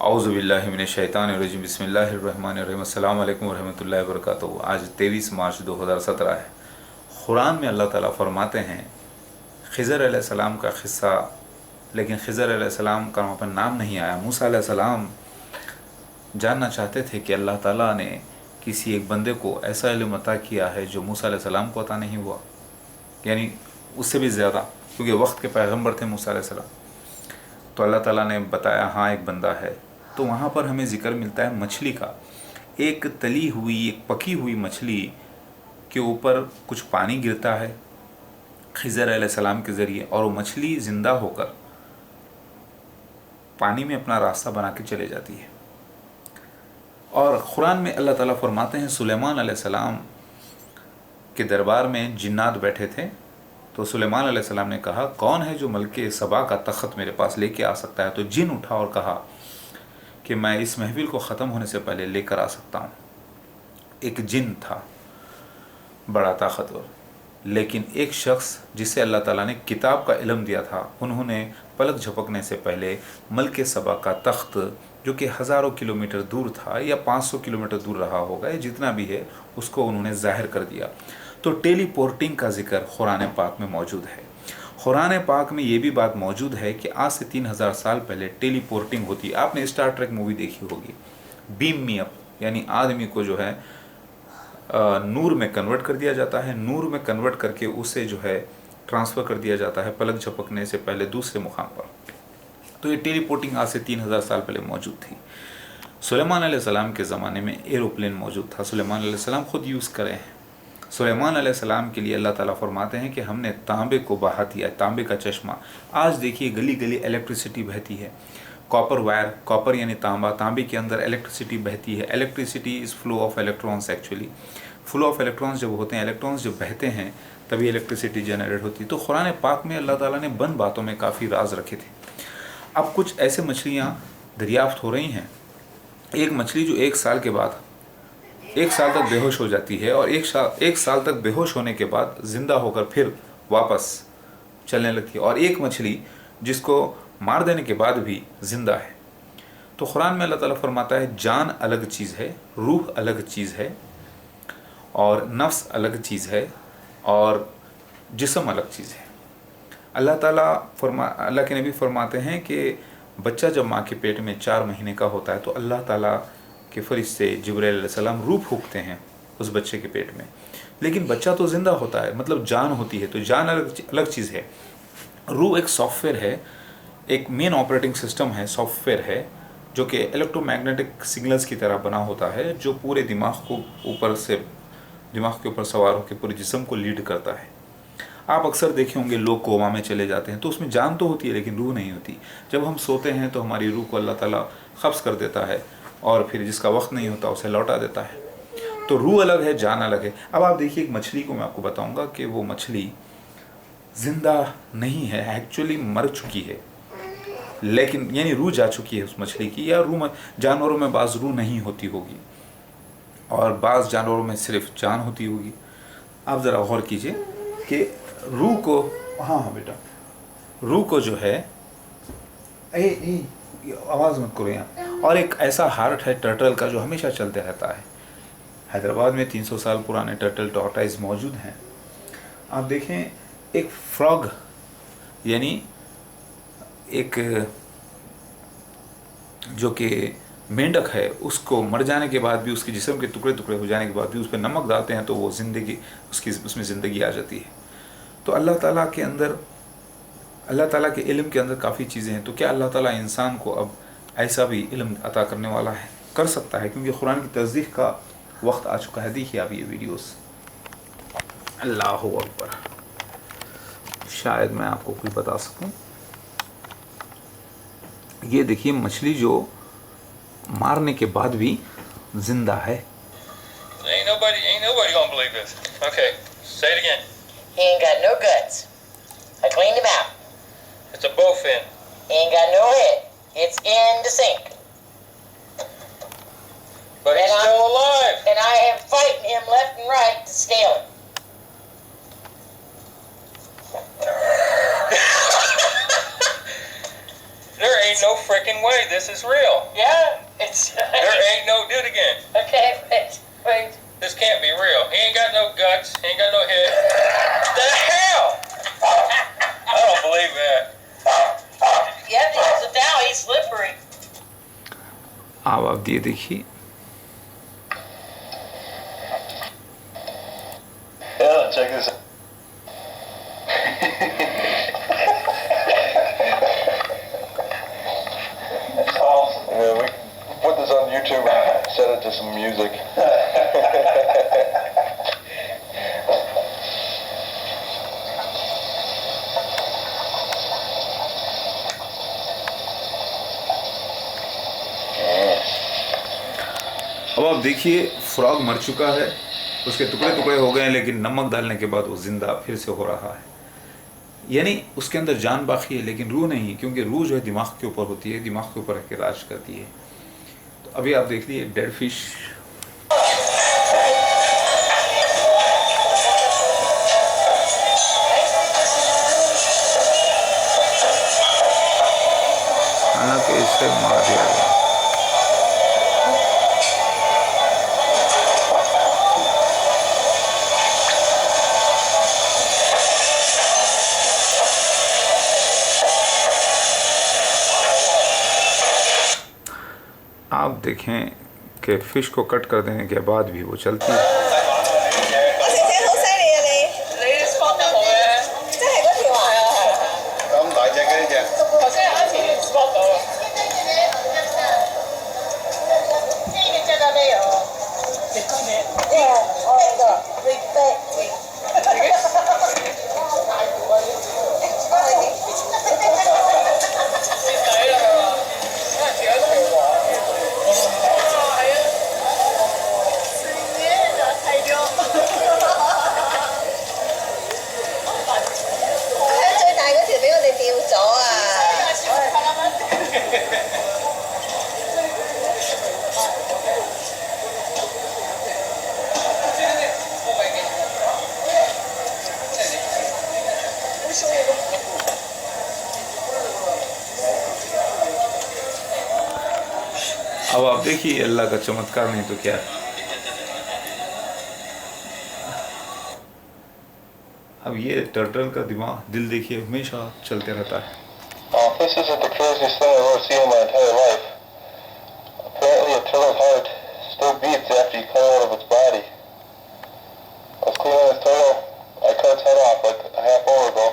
औज़ु बिल्लाहि मिनश शैतानिर रजीम बिस्मिल्लाहिर्रहमानिर्रहीम अस्सलामु अलैकुम वरहमतुल्लाहि वबरकातुहू। आज 23 मार्च 2017 है। कुरान में अल्लाह ताला फरमाते हैं खिज़र अलैहिस्सलाम का क़िस्सा, लेकिन खिज़र अलैहिस्सलाम का वहाँ पर नाम नहीं आया। मूसा अलैहिस्सलाम जानना चाहते थे कि अल्लाह ताला ने किसी एक बंदे को ऐसा इल्म अता किया है जो मूसा अलैहिस्सलाम को अता नहीं हुआ, यानी उससे भी ज़्यादा, क्योंकि वक्त के पैगम्बर थे मूसा अलैहिस्सलाम। तो अल्लाह ताला ने बताया हाँ एक बंदा है। तो वहाँ पर हमें ज़िक्र मिलता है मछली का। एक तली हुई, एक पकी हुई मछली के ऊपर कुछ पानी गिरता है खिज़र अलैहिस्सलाम के ज़रिए, और वो मछली ज़िंदा होकर पानी में अपना रास्ता बना के चले जाती है। और कुरान में अल्लाह ताला फरमाते हैं सुलेमान अलैहिस्सलाम के दरबार में जिन्नात बैठे थे। तो सुलेमान अलैहिस्सलाम ने कहा कौन है जो मलके सबा का तख़्त मेरे पास लेके आ सकता है। तो जिन उठा और कहा कि मैं इस महफिल को ख़त्म होने से पहले लेकर आ सकता हूँ। एक जिन था बड़ा ताकतवर, लेकिन एक शख्स जिसे अल्लाह ताला ने किताब का इल्म दिया था, उन्होंने पलक झपकने से पहले मलके सबा का तख्त, जो कि हज़ारों किलोमीटर दूर था या 500 किलोमीटर दूर रहा होगा, या जितना भी है, उसको उन्होंने ज़ाहिर कर दिया। तो टेलीपोर्टिंग का जिक्र कुरान पाक में मौजूद है। कुरान पाक में ये भी बात मौजूद है कि आज से 3000 साल पहले टेलीपोर्टिंग होती। आपने स्टार ट्रेक मूवी देखी होगी। बीम मी अप, यानी आदमी को जो है नूर में कन्वर्ट कर दिया जाता है, नूर में कन्वर्ट करके उसे जो है ट्रांसफ़र कर दिया जाता है पलक झपकने से पहले दूसरे मुकाम पर। तो ये टेलीपोर्टिंग आज से 3000 साल पहले मौजूद थी। सुलेमान अलैहिस्सलाम के ज़माने में एरोप्लेन मौजूद था, सुलेमान अलैहिस्सलाम खुद यूज़ करे हैं। सुलेमान अलैहिस्सलाम के लिए अल्लाह ताला फरमाते हैं कि हमने तांबे को बहा दिया, तांबे का चश्मा। आज देखिए गली गली इलेक्ट्रिसिटी बहती है, कॉपर वायर, कॉपर यानी तांबा, तांबे के अंदर इलेक्ट्रिसिटी बहती है। Electricity is flow of electrons. Actually flow of electrons जब होते हैं, इलेक्ट्रॉन्स जब बहते हैं, तभी इलेक्ट्रिसिटी जनरेट होती है। तो कुरान पाक में अल्लाह ताला ने बंद बातों में काफ़ी राज रखे थे। अब कुछ ऐसे मछलियाँ दरियाफ्त हो रही हैं। एक मछली जो एक साल के बाद, एक साल तक बेहोश हो जाती है, और एक साल तक बेहोश होने के बाद ज़िंदा होकर फिर वापस चलने लगती है। और एक मछली जिसको मार देने के बाद भी ज़िंदा है। तो कुरान में अल्लाह ताला फरमाता है जान अलग चीज़ है, रूह अलग चीज़ है, और नफ्स अलग चीज़ है, और जिस्म अलग चीज़ है। अल्लाह के नबी फरमाते हैं कि बच्चा जब माँ के पेट में 4 महीने का होता है तो अल्लाह ताला के फरिश्ते जिब्राइल अलैहिस्सलाम रूह फूंकते हैं उस बच्चे के पेट में, लेकिन बच्चा तो ज़िंदा होता है, मतलब जान होती है। तो जान अलग चीज़ है। रूह एक सॉफ्टवेयर है, एक मेन ऑपरेटिंग सिस्टम है, सॉफ्टवेयर है, जो कि इलेक्ट्रोमैग्नेटिक सिग्नल्स की तरह बना होता है, जो पूरे दिमाग के ऊपर सवार होकर पूरे जिस्म को लीड करता है। आप अक्सर देखे होंगे लोग कोमा में चले जाते हैं, तो उसमें जान तो होती है लेकिन रूह नहीं होती। जब हम सोते हैं तो हमारी रूह को अल्लाह ताला क़ब्ज़ कर देता है, और फिर जिसका वक्त नहीं होता उसे लौटा देता है। तो रूह अलग है, जान अलग है। अब आप देखिए एक मछली को मैं आपको बताऊंगा कि वो मछली ज़िंदा नहीं है, एक्चुअली मर चुकी है, लेकिन यानी रूह जा चुकी है उस मछली की। या रूह, जानवरों में बाज़ रूह नहीं होती होगी और बाज़ जानवरों में सिर्फ जान होती होगी। आप ज़रा गौर कीजिए कि रूह को, हाँ बेटा, रूह को जो है, आवाज़ मत करो यहाँ। और एक ऐसा हार्ट है टर्टल का जो हमेशा चलते रहता है। हैदराबाद में 300 साल पुराने टर्टल टॉर्टाइज मौजूद हैं। आप देखें एक फ्रॉग, यानी एक जो कि मेंढक है, उसको मर जाने के बाद भी, उसके जिस्म के टुकड़े टुकड़े हो जाने के बाद भी उस पर नमक डालते हैं तो वो ज़िंदगी, उसमें ज़िंदगी आ जाती है। तो अल्लाह ताला के इल्म के अंदर काफ़ी चीज़ें हैं। तो क्या अल्लाह ताला इंसान को अब ऐसा भी इल्म अता करने वाला है, कर सकता है, क्योंकि कुरान की तस्दीक़ का वक्त आ चुका है। देखिए आप ये वीडियोस। अल्लाह अकबर, शायद मैं आपको कुछ बता सकूं। ये देखिए मछली जो मारने के बाद भी जिंदा है। Ain't nobody gonna believe this. Okay, say it again. He ain't got no guts. I cleaned him out. It's a bowfin. He ain't got no head. It's in the sink. But he's still alive. And I am fighting him left and right to scale him. There ain't no freaking way this is real. Yeah, it's. There ain't no. Do it again. Okay, wait. This can't be real. He ain't got no guts. He ain't got no head. The hell? I don't believe that. Yeah, because now he's slippery. अब आप ये देखिए Yeah, check this out. Yeah, we can put this on YouTube and set it to some music. अब आप देखिए frog मर चुका है, उसके टुकड़े टुकड़े हो गए हैं, लेकिन नमक डालने के बाद वो जिंदा फिर से हो रहा है। यानी उसके अंदर जान बाकी है लेकिन रूह नहीं, क्योंकि रूह जो है दिमाग के ऊपर होती है, दिमाग के ऊपर रह के राज करती है। तो अभी आप देख लीजिए डेड फिश हालांकि इससे मार दिया गया। आप देखें कि फ़िश को कट कर देने के बाद भी वो चलती है। 我姐姐好犀利啊你 你 spot 得好嘅， 真係嗰條啊！咁大隻嘅呢隻？頭先有一次 spot 到啊。最大嗰條俾我哋掉咗啊！अब आप देखिए अल्लाह का चमत्कार नहीं तो क्या है। अब ये टर्टल का दिल देखिए हमेशा चलते रहता है। This isn't the craziest thing I've ever seen in my entire life. Apparently a turtle's heart still beats after you cut it out of its body. I was cleaning this turtle. I cut its head off like a half hour ago.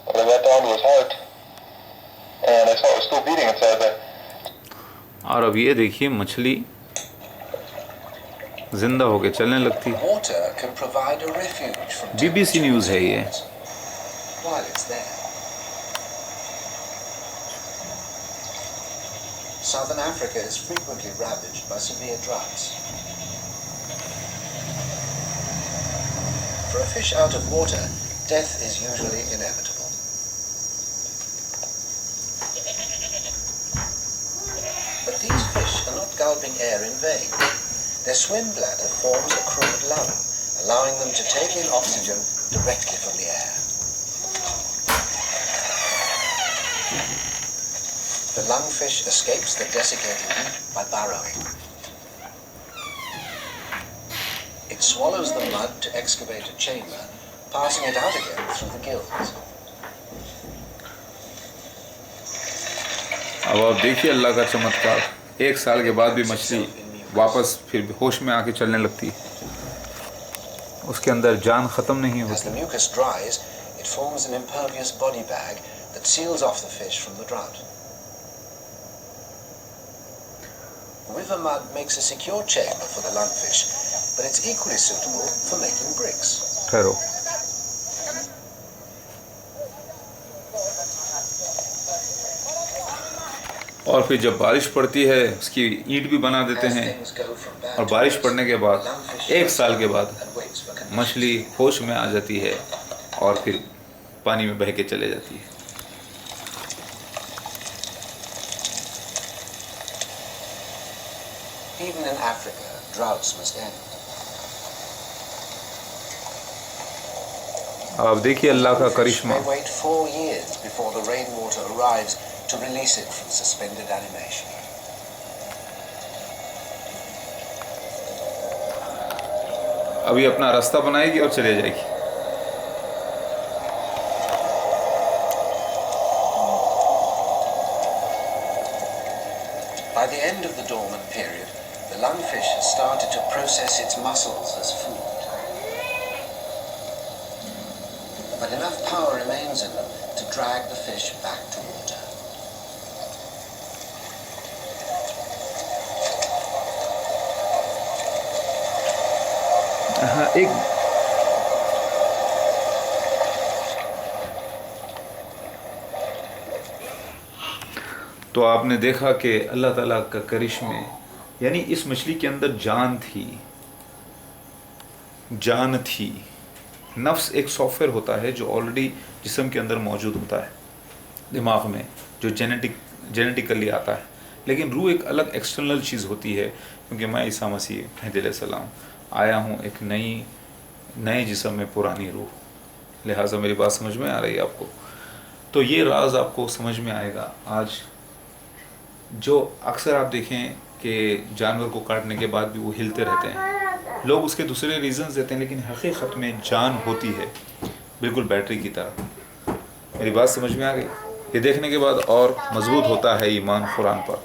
But I got down to his heart. And I saw it was still beating inside there. और अब ये देखिए मछली जिंदा होके चलने लगती है। Water can provide a refuge from BBC news है ये। while it's there. Southern Africa is frequently ravaged by severe droughts. For a fish out of water, death is usually inevitable. But these fish are not gulping air in vain. Their swim bladder forms a crude lung, allowing them to take in oxygen directly from the air. The lungfish escapes the desiccating heat by burrowing. It swallows the mud to excavate a chamber, passing it out again through the gills. अब आप देखिए अल्लाह का चमत्कार, 1 साल के बाद भी मछली वापस फिर होश में आके चलने लगती है। उसके अंदर जान ख़त्म नहीं As the होती। mucus dries, it forms an impervious body bag that seals off the fish from the drought. River mud makes a secure chamber for the lungfish, but it's equally suitable for making bricks. ठहरो, और फिर जब बारिश पड़ती है उसकी ईंट भी बना देते हैं। Things go from bad और to बारिश worse, पड़ने के बाद lungfish 1 साल के बाद and waits for conditions. मछली होश में आ जाती है और फिर पानी में बह के चले जाती है। Even in Africa, droughts must end. अब आप देखिए अल्लाह का करिश्मा। They wait 4 years before the rainwater arrives to release it from suspended animation. अभी अपना रास्ता बनाएगी और चले जाएगी. By the end of the dormant period, the lungfish has started to process its mussels as food. But enough power remains in them to drag the fish back to water. हाँ, एक तो आपने देखा कि अल्लाह ताला का करिश्मे, यानी इस मछली के अंदर जान थी. नफ्स एक सॉफ्टवेयर होता है जो ऑलरेडी जिस्म के अंदर मौजूद होता है, दिमाग में, जो जेनेटिकली आता है. लेकिन रूह एक अलग एक्सटर्नल चीज़ होती है, क्योंकि मैं ईसा मसीह महदी अलैहिस्सलाम आया हूँ एक नए जिस्म में पुरानी रूह. लिहाजा मेरी बात समझ में आ रही है आपको? तो ये राज आपको समझ में आएगा आज. जो अक्सर आप देखें कि जानवर को काटने के बाद भी वो हिलते रहते हैं, लोग उसके दूसरे रीज़न्स देते हैं, लेकिन हकीकत में जान होती है बिल्कुल बैटरी की तरह. मेरी बात समझ में आ गई? ये देखने के बाद और मजबूत होता है ईमान कुरान पर.